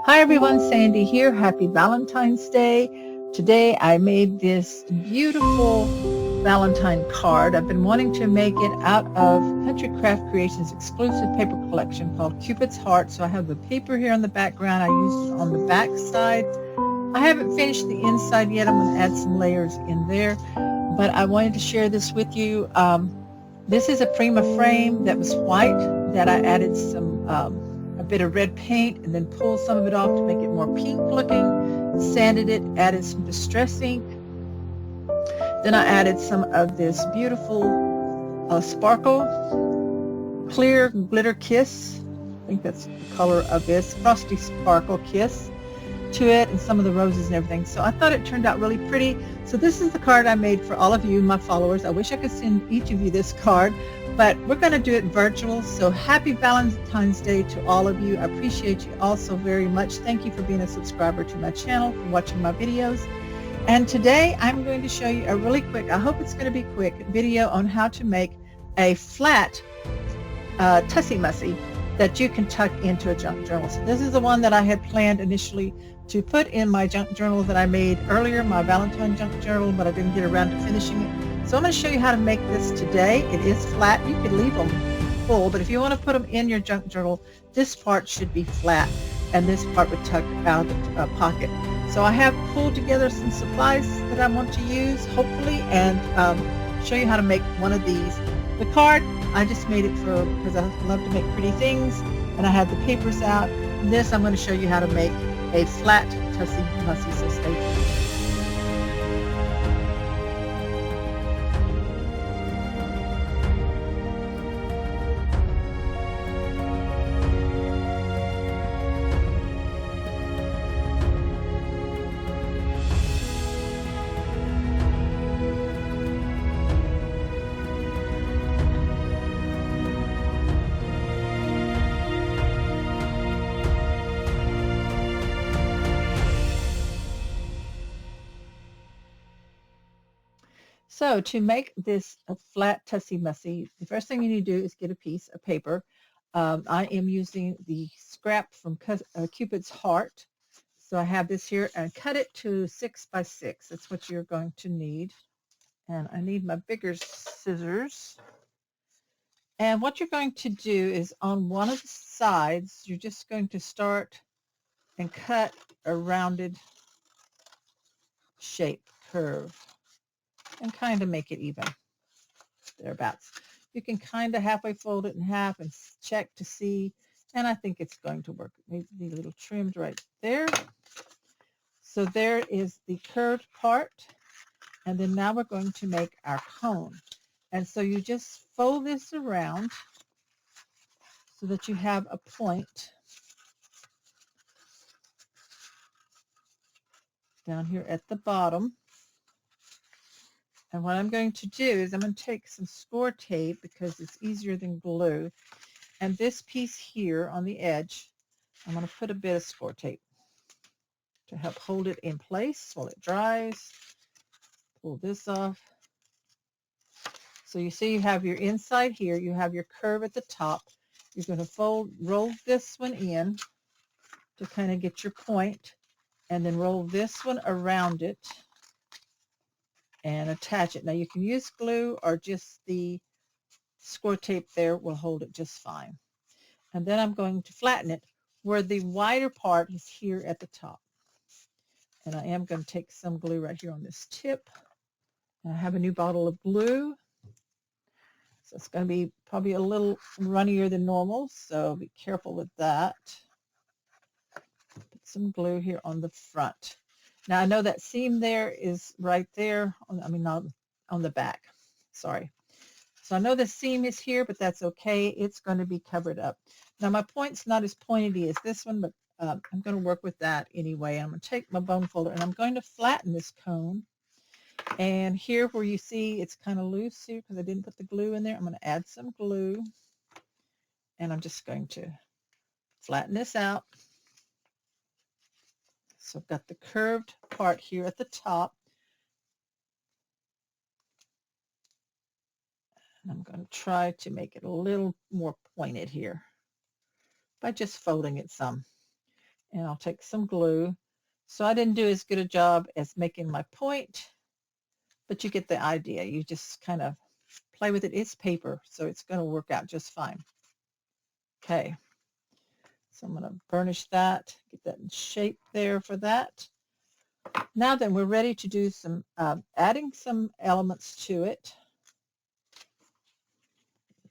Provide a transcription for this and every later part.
Hi everyone, Sandy here. Happy Valentine's Day. Today I made this beautiful Valentine card. I've been wanting to make it out of Country Craft Creations exclusive paper collection called Cupid's Heart. So I have the paper here on the background. I used it on the back side. I haven't finished the inside yet. I'm going to add some layers in there, but I wanted to share this with you. This is a Prima frame that was white that I added a bit of red paint and then pulled some of it off to make it more pink looking, sanded it, added some distress ink. Then I added some of this beautiful sparkle clear glitter kiss. I think that's the color of this, Frosty Sparkle Kiss, to it, and some of the roses and everything. So I thought it turned out really pretty. So this is the card I made for all of you, my followers. I wish I could send each of you this card, but we're going to do it virtual. So happy Valentine's Day to all of you. I appreciate you all so very much. Thank you for being a subscriber to my channel, for watching my videos. And today I'm going to show you a really quick, I hope it's going to be quick, video on how to make a flat Tussie Mussie that you can tuck into a junk journal. So this is the one that I had planned initially to put in my junk journal that I made earlier, my Valentine junk journal, but I didn't get around to finishing it. So I'm going to show you how to make this today. It is flat. You could leave them full, but if you want to put them in your junk journal, this part should be flat, and this part would tuck out of the pocket. So I have pulled together some supplies that I want to use, hopefully, and show you how to make one of these. The card, I just made it because I love to make pretty things, and I had the papers out. This I'm going to show you how to make a flat Tussie Mussie, so stay tuned. So to make this a flat Tussie Mussie, the first thing you need to do is get a piece of paper. I am using the scrap from Cupid's Heart. So I have this here, and cut it to 6 by 6. That's what you're going to need. And I need my bigger scissors. And what you're going to do is on one of the sides, you're just going to start and cut a rounded shape, curve, and kind of make it even, thereabouts. You can kind of halfway fold it in half and check to see, and I think it's going to work. It needs to be a little trimmed right there. So there is the curved part, and then now we're going to make our cone. And so you just fold this around so that you have a point down here at the bottom. And what I'm going to do is I'm going to take some score tape because it's easier than glue. And this piece here on the edge, I'm going to put a bit of score tape to help hold it in place while it dries. Pull this off. So you see you have your inside here, you have your curve at the top. You're going to roll this one in to kind of get your point, and then roll this one around it and attach it. Now you can use glue, or just the score tape there will hold it just fine. And then I'm going to flatten it where the wider part is here at the top. And I am going to take some glue right here on this tip. And I have a new bottle of glue. So it's going to be probably a little runnier than normal, so be careful with that. Put some glue here on the front. Now I know that seam there is right there, not on the back, sorry. So I know the seam is here, but that's okay. It's going to be covered up. Now my point's not as pointy as this one, but I'm going to work with that anyway. I'm going to take my bone folder and I'm going to flatten this cone. And here where you see it's kind of loose here because I didn't put the glue in there, I'm going to add some glue. And I'm just going to flatten this out. So I've got the curved part here at the top. And I'm going to try to make it a little more pointed here by just folding it some. And I'll take some glue. So I didn't do as good a job as making my point, but you get the idea. You just kind of play with it. It's paper, so it's going to work out just fine. Okay, so I'm going to burnish that, get that in shape there for that. Now then, we're ready to do some adding some elements to it.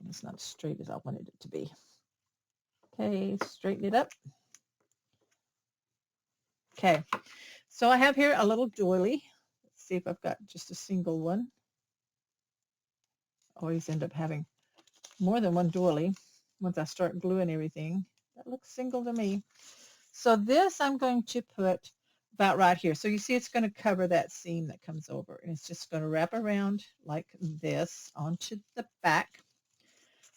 It's not as straight as I wanted it to be. Okay, straighten it up. Okay, so I have here a little doily. Let's see if I've got just a single one. Always end up having more than one doily once I start gluing everything. That looks single to me. So this I'm going to put about right here. So you see it's going to cover that seam that comes over. And it's just going to wrap around like this onto the back.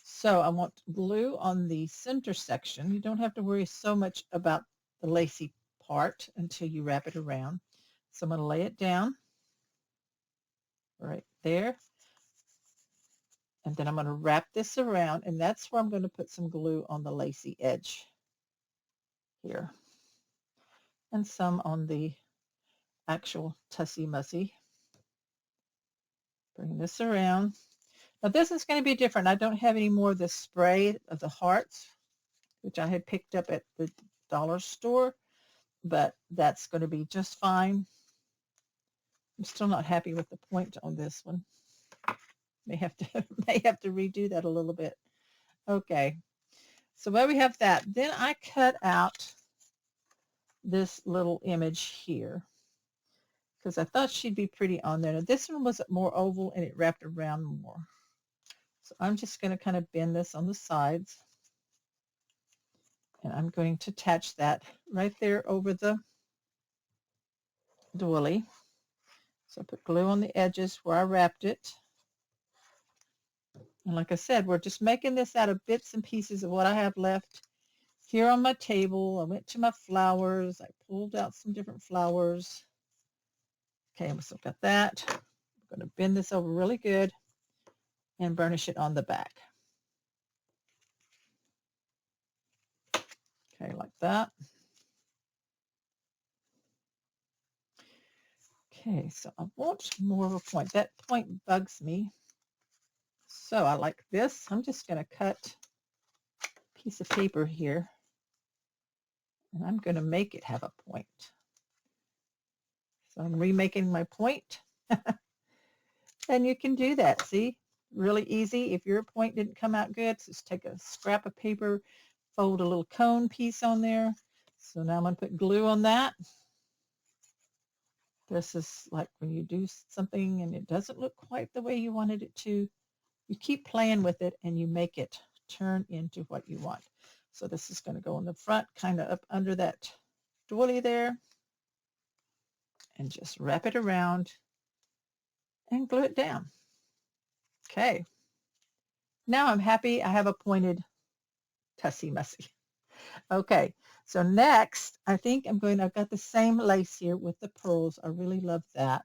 So I want glue on the center section. You don't have to worry so much about the lacy part until you wrap it around. So I'm going to lay it down right there. And then I'm going to wrap this around, and that's where I'm going to put some glue on the lacy edge here. And some on the actual Tussie Mussie. Bring this around. Now this is going to be different. I don't have any more of the spray of the hearts, which I had picked up at the dollar store, but that's going to be just fine. I'm still not happy with the point on this one. May have to redo that a little bit. Okay, so where we have that, then I cut out this little image here because I thought she'd be pretty on there. Now this one was more oval and it wrapped around more. So I'm just going to kind of bend this on the sides, and I'm going to attach that right there over the doily. So I put glue on the edges where I wrapped it. And like I said, we're just making this out of bits and pieces of what I have left here on my table. I went to my flowers. I pulled out some different flowers. Okay, so I've got that. I'm going to bend this over really good and burnish it on the back. Okay, like that. Okay, so I want more of a point. That point bugs me. So I like this. I'm just going to cut a piece of paper here, and I'm going to make it have a point. So I'm remaking my point. And you can do that, see? Really easy. If your point didn't come out good, just take a scrap of paper, fold a little cone piece on there. So now I'm going to put glue on that. This is like when you do something and it doesn't look quite the way you wanted it to, you keep playing with it and you make it turn into what you want. So this is going to go in the front, kind of up under that doily there, and just wrap it around and glue it down. Okay. Now I'm happy I have a pointed Tussie Mussie. Okay, so next, I think I've got the same lace here with the pearls. I really love that.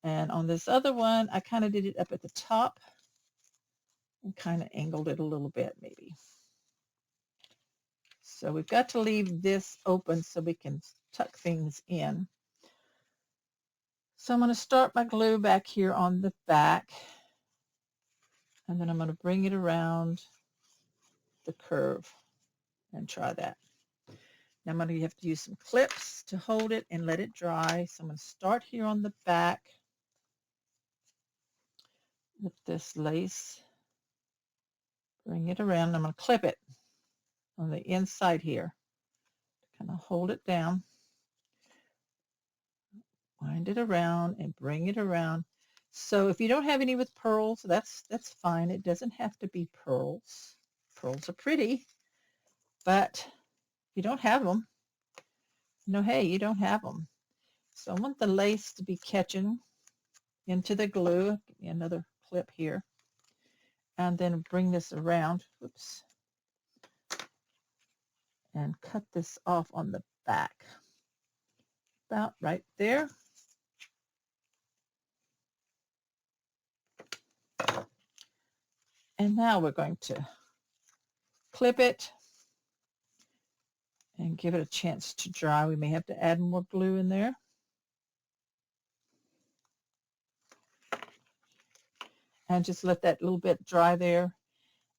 And on this other one, I kind of did it up at the top and kind of angled it a little bit maybe. So we've got to leave this open so we can tuck things in. So I'm going to start my glue back here on the back, and then I'm going to bring it around the curve and try that. Now I'm going to have to use some clips to hold it and let it dry. So I'm going to start here on the back with this lace. Bring it around. I'm going to clip it on the inside here. Kind of hold it down. Wind it around and bring it around. So if you don't have any with pearls, that's fine. It doesn't have to be pearls. Pearls are pretty, but if you don't have them, hey, you don't have them. So I want the lace to be catching into the glue. Give me another clip here. And then bring this around. Oops. And cut this off on the back. About right there. And now we're going to clip it and give it a chance to dry. We may have to add more glue in there. And just let that little bit dry there.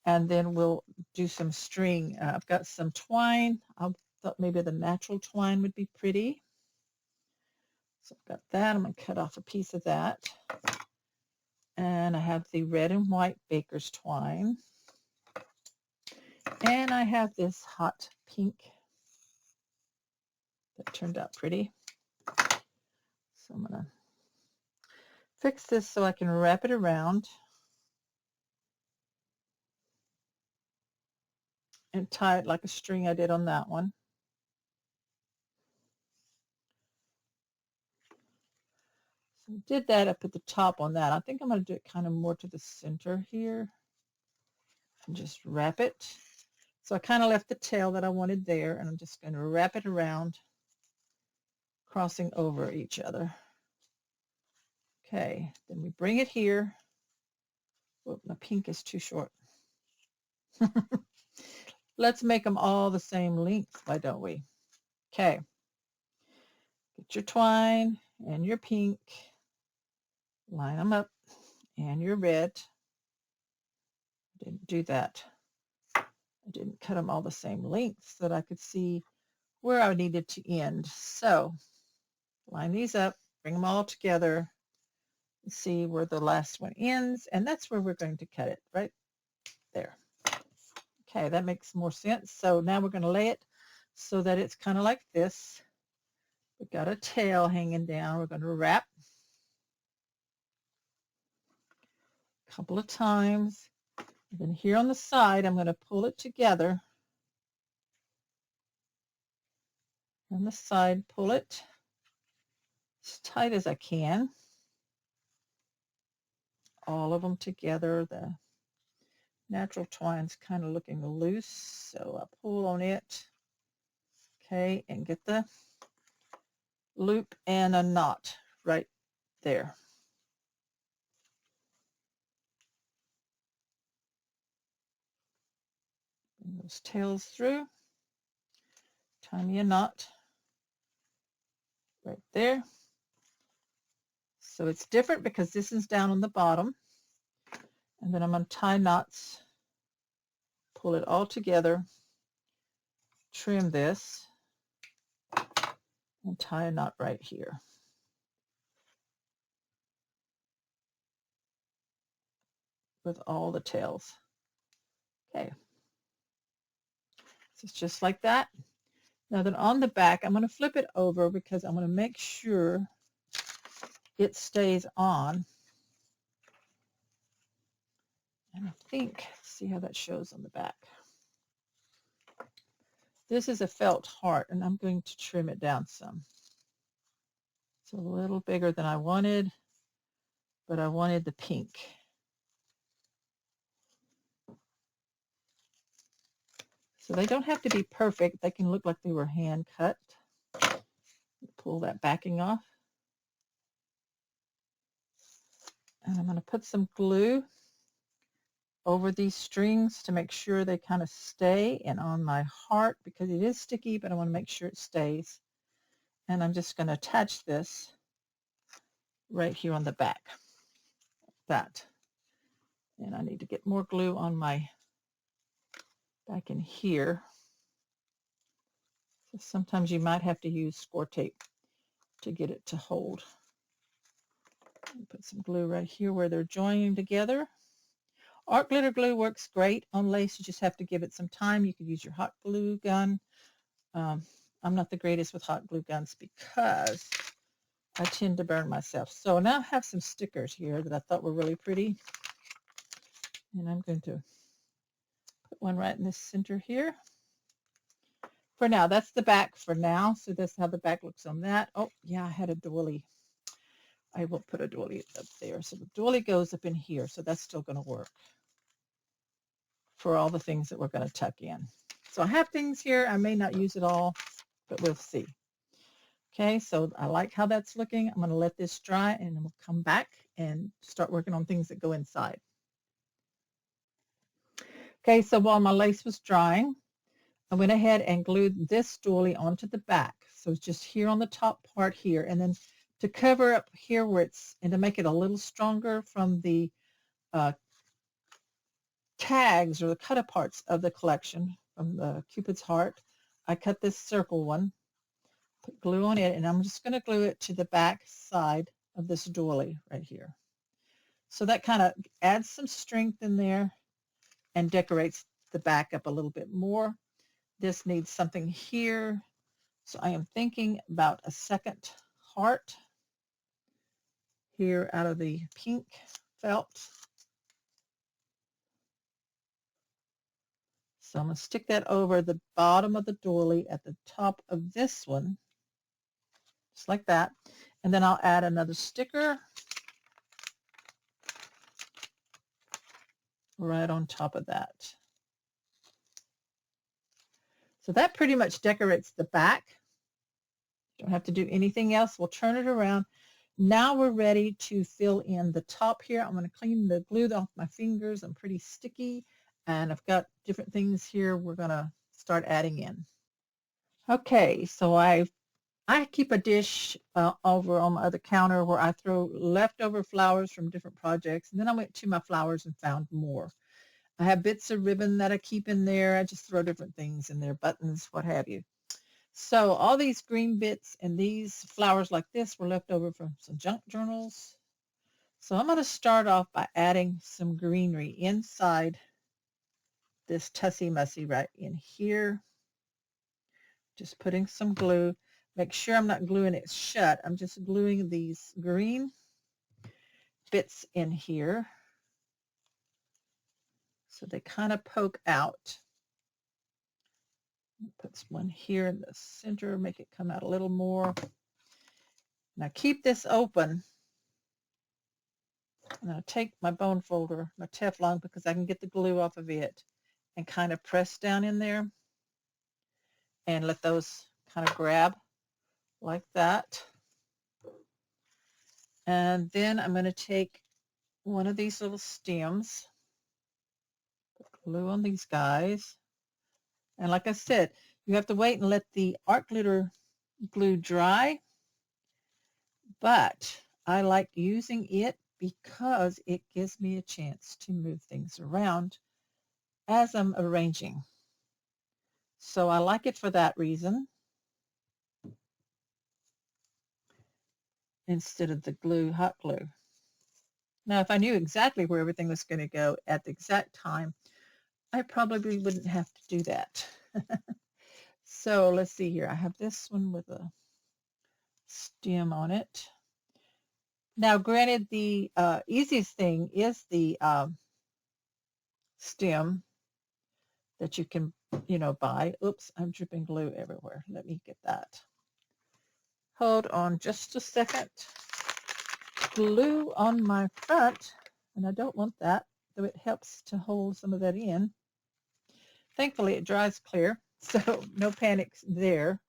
And then we'll do some string. I've got some twine. I thought maybe the natural twine would be pretty. So I've got that. I'm going to cut off a piece of that. And I have the red and white baker's twine. And I have this hot pink that turned out pretty. So I'm going to fix this so I can wrap it around and tie it like a string I did on that one. So I did that up at the top on that. I think I'm going to do it kind of more to the center here and just wrap it. So I kind of left the tail that I wanted there, and I'm just going to wrap it around, crossing over each other. Okay, then we bring it here. Whoop, my pink is too short. Let's make them all the same length, why don't we? Okay, get your twine and your pink, line them up, and your red. Didn't do that. I didn't cut them all the same length so that I could see where I needed to end. So line these up, bring them all together, and see where the last one ends, and that's where we're going to cut it, right there. Okay, that makes more sense. So now we're going to lay it so that it's kind of like this. We've got a tail hanging down. We're going to wrap a couple of times. And then here on the side, I'm going to pull it together. On the side, pull it as tight as I can. All of them together. The natural twine's kind of looking loose, so I pull on it. Okay, and get the loop and a knot right there. Bring those tails through. Tie me a knot right there. So it's different because this is down on the bottom. And then I'm going to tie knots, pull it all together, trim this, and tie a knot right here. With all the tails. Okay. So it's just like that. Now then on the back, I'm going to flip it over because I'm going to make sure it stays on. And I think, see how that shows on the back. This is a felt heart, and I'm going to trim it down some. It's a little bigger than I wanted, but I wanted the pink. So they don't have to be perfect. They can look like they were hand cut. Pull that backing off. And I'm going to put some glue over these strings to make sure they kind of stay, and on my heart because it is sticky, but I want to make sure it stays. And I'm just going to attach this right here on the back. That. And I need to get more glue on my back in here. So sometimes you might have to use score tape to get it to hold. Put some glue right here where they're joining together. Art glitter glue works great on lace. You just have to give it some time. You could use your hot glue gun. I'm not the greatest with hot glue guns because I tend to burn myself. So now I have some stickers here that I thought were really pretty. And I'm going to put one right in the center here. For now, that's the back for now. So that's how the back looks on that. Oh, yeah, I had a doily. I will put a doily up there. So the doily goes up in here. So that's still going to work for all the things that we're going to tuck in. So I have things here. I may not use it all, but we'll see. Okay, so I like how that's looking. I'm going to let this dry, and then we'll come back and start working on things that go inside. Okay, so while my lace was drying, I went ahead and glued this doily onto the back. So it's just here on the top part here. And then to cover up here where it's, and to make it a little stronger from the tags or the cut aparts of the collection from the Cupid's Heart, I cut this circle one, put glue on it, and I'm just going to glue it to the back side of this doily right here. So that kind of adds some strength in there and decorates the back up a little bit more. This needs something here. So I am thinking about a second heart here out of the pink felt. So I'm going to stick that over the bottom of the doily at the top of this one, just like that. And then I'll add another sticker right on top of that. So that pretty much decorates the back. Don't have to do anything else. We'll turn it around. Now we're ready to fill in the top here. I'm going to clean the glue off my fingers. I'm pretty sticky, and I've got different things here we're going to start adding in. Okay, so I keep a dish over on my other counter where I throw leftover flowers from different projects, and then I went to my flowers and found more. I have bits of ribbon that I keep in there. I just throw different things in there, buttons, what have you. So all these green bits and these flowers like this were left over from some junk journals. So I'm going to start off by adding some greenery inside this Tussie Mussie right in here. Just putting some glue. Make sure I'm not gluing it shut. I'm just gluing these green bits in here so they kind of poke out. Put one here in the center, make it come out a little more. Now keep this open. And I'll take my bone folder, my Teflon, because I can get the glue off of it, and kind of press down in there and let those kind of grab like that. And then I'm going to take one of these little stems, put glue on these guys. And like I said, you have to wait and let the art glitter glue dry, but I like using it because it gives me a chance to move things around as I'm arranging. So I like it for that reason instead of the glue, hot glue. Now, if I knew exactly where everything was going to go at the exact time, I probably wouldn't have to do that. So let's see here. I have this one with a stem on it. Now, granted, the easiest thing is the stem that you can, buy. Oops, I'm dripping glue everywhere. Let me get that. Hold on just a second. Glue on my front, and I don't want that, though it helps to hold some of that in. Thankfully, it dries clear, so no panics there.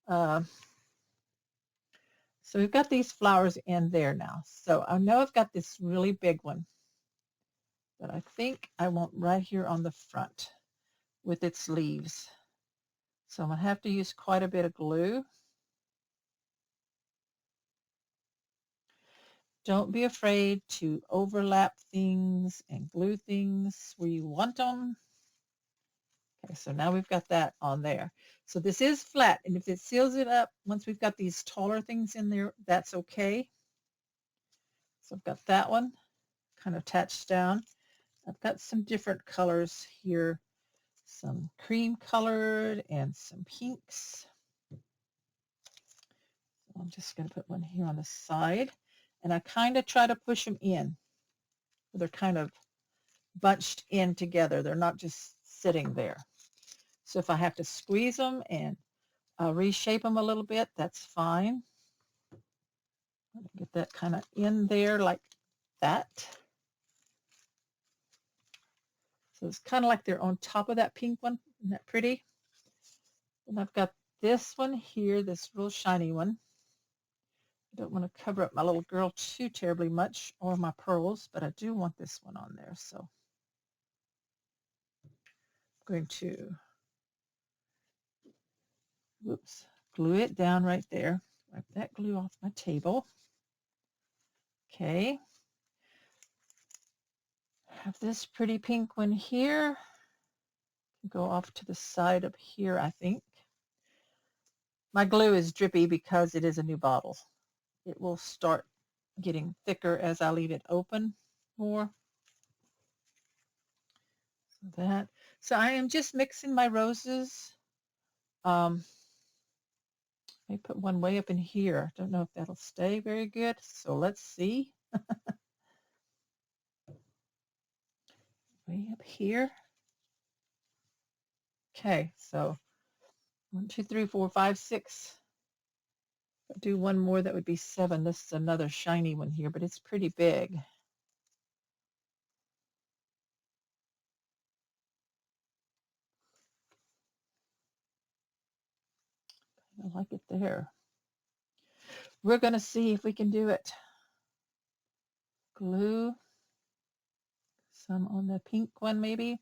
So we've got these flowers in there now. So I know I've got this really big one that I think I want right here on the front with its leaves. So I'm going to have to use quite a bit of glue. Don't be afraid to overlap things and glue things where you want them. Okay, so now we've got that on there. So this is flat, and if it seals it up, once we've got these taller things in there, that's okay. So I've got that one kind of attached down. I've got some different colors here, some cream colored and some pinks. So I'm just going to put one here on the side, and I kind of try to push them in. They're kind of bunched in together. They're not just sitting there. So if I have to squeeze them and reshape them a little bit, that's fine. Get that kind of in there like that. So it's kind of like they're on top of that pink one. Isn't that pretty? And I've got this one here, this real shiny one. I don't want to cover up my little girl too terribly much, or my pearls, but I do want this one on there. So I'm going to Whoops, glue it down right there. Wipe that glue off my table. Okay. Have this pretty pink one here. Go off to the side up here, I think. My glue is drippy because it is a new bottle. It will start getting thicker as I leave it open more. So I am just mixing my roses. Let me put one way up in here. Don't know if that'll stay very good. So let's see. Way up here. Okay, so 1, 2, 3, 4, 5, 6. I'll do one more, that would be 7. This is another shiny one here, but it's pretty big. I like it there. We're going to see if we can do it. Glue some on the pink one, maybe.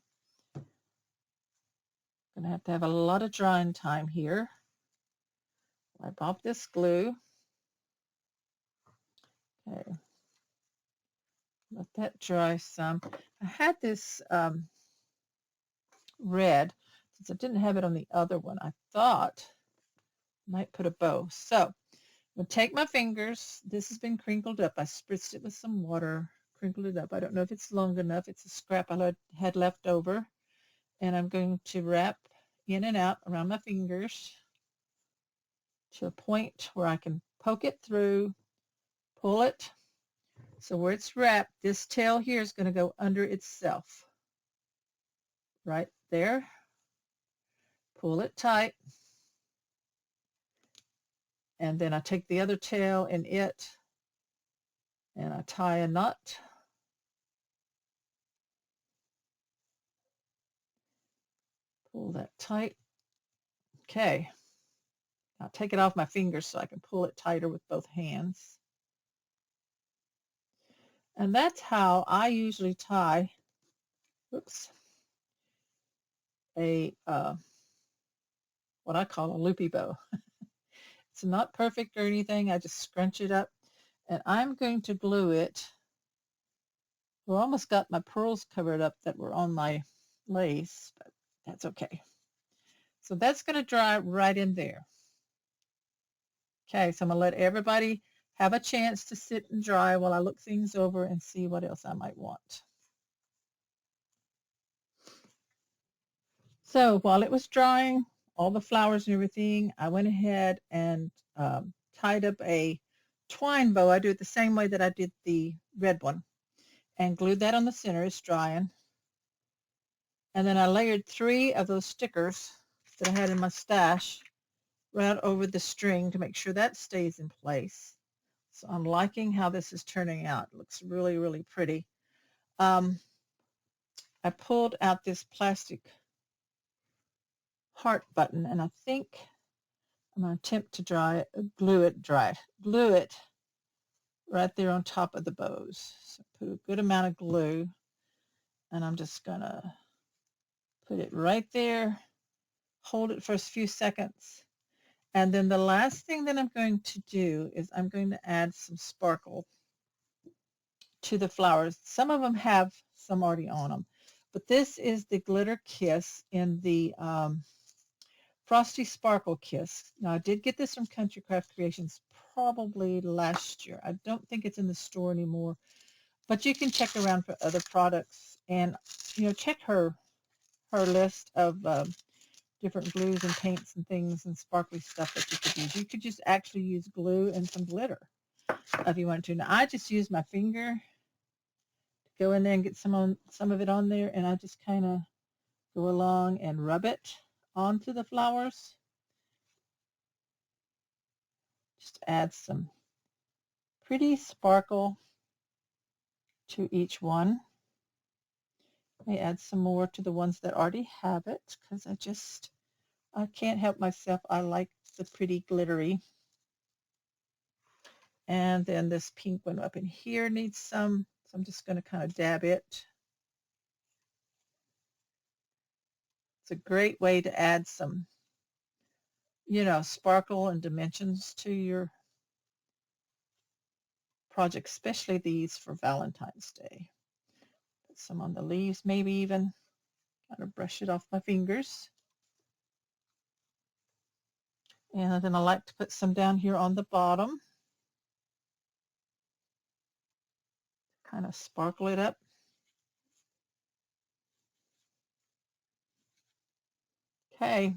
Going to have a lot of drying time here. Wipe off this glue. Okay. Let that dry some. I had this red, since I didn't have it on the other one, I thought I might put a bow. So I'm going to take my fingers. This has been crinkled up. I spritzed it with some water, crinkled it up. I don't know if it's long enough. It's a scrap I had left over. And I'm going to wrap in and out around my fingers to a point where I can poke it through, pull it. So where it's wrapped, this tail here is going to go under itself. Right there. Pull it tight. And then I take the other tail and I tie a knot. Pull that tight. Okay. Now take it off my fingers so I can pull it tighter with both hands. And that's how I usually tie, a what I call a loopy bow. It's not perfect or anything. I just scrunch it up, and I'm going to glue it. Well, I almost got my pearls covered up that were on my lace, but that's okay. So that's going to dry right in there. Okay, so I'm going to let everybody have a chance to sit and dry while I look things over and see what else I might want. So while it was drying, all the flowers and everything, I went ahead and tied up a twine bow. I do it the same way that I did the red one, and glued that on the center. It's drying. And then I layered 3 of those stickers that I had in my stash right over the string to make sure that stays in place. So I'm liking how this is turning out. It looks really, really pretty. I pulled out this plastic heart button, and I think I'm going to attempt to glue it right there on top of the bows. So put a good amount of glue, and I'm just going to put it right there, hold it for a few seconds. And then the last thing that I'm going to do is I'm going to add some sparkle to the flowers. Some of them have some already on them, but this is the Glitter Kiss in the Frosty Sparkle Kiss. Now, I did get this from Country Craft Creations probably last year. I don't think it's in the store anymore, but you can check around for other products, and check her list of different glues and paints and things and sparkly stuff that you could use. You could just actually use glue and some glitter if you want to. Now, I just use my finger to go in there and get some of it on there, and I just kind of go along and rub it onto the flowers. Just add some pretty sparkle to each one. I may add some more to the ones that already have it, because I can't help myself. I like the pretty glittery. And then this pink one up in here needs some, so I'm just going to kind of dab it. It's a great way to add some sparkle and dimensions to your project, especially these for Valentine's Day. Put some on the leaves, maybe even kind of brush it off my fingers. And then I like to put some down here on the bottom, kind of sparkle it up. Okay.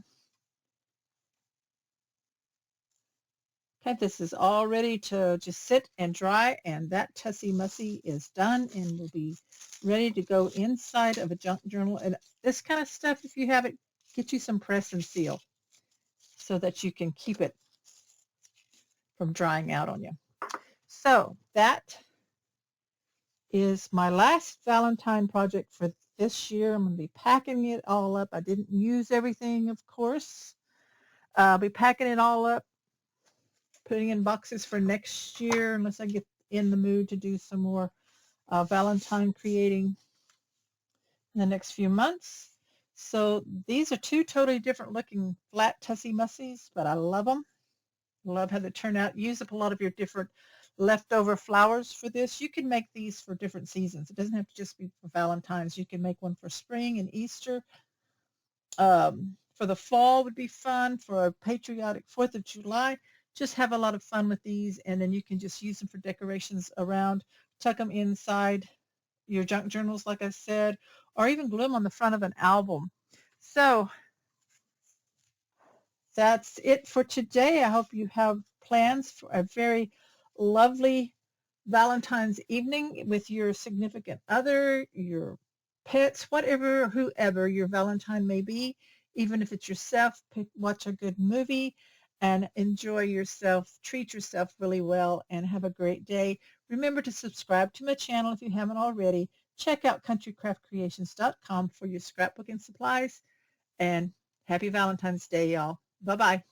Okay, this is all ready to just sit and dry, and that Tussie Mussie is done and will be ready to go inside of a junk journal. And this kind of stuff, if you have it, get you some press and seal so that you can keep it from drying out on you. So that is my last Valentine project for this year. I'm going to be packing it all up. I didn't use everything, of course. I'll be packing it all up, putting in boxes for next year, unless I get in the mood to do some more Valentine creating in the next few months. So these are two totally different looking flat Tussie Mussies, but I love them. Love how they turn out. Use up a lot of your different leftover flowers for this. You can make these for different seasons. It doesn't have to just be for Valentine's. You can make one for spring and Easter. For the fall would be fun. For a patriotic 4th of July, just have a lot of fun with these, and then you can just use them for decorations around. Tuck them inside your junk journals, like I said, or even glue them on the front of an album. So that's it for today. I hope you have plans for a very lovely Valentine's evening with your significant other, your pets, whatever, whoever your Valentine may be. Even if it's yourself, watch a good movie and enjoy yourself. Treat yourself really well and have a great day. Remember to subscribe to my channel if you haven't already. Check out countrycraftcreations.com for your scrapbooking supplies. And happy Valentine's Day, y'all. Bye-bye.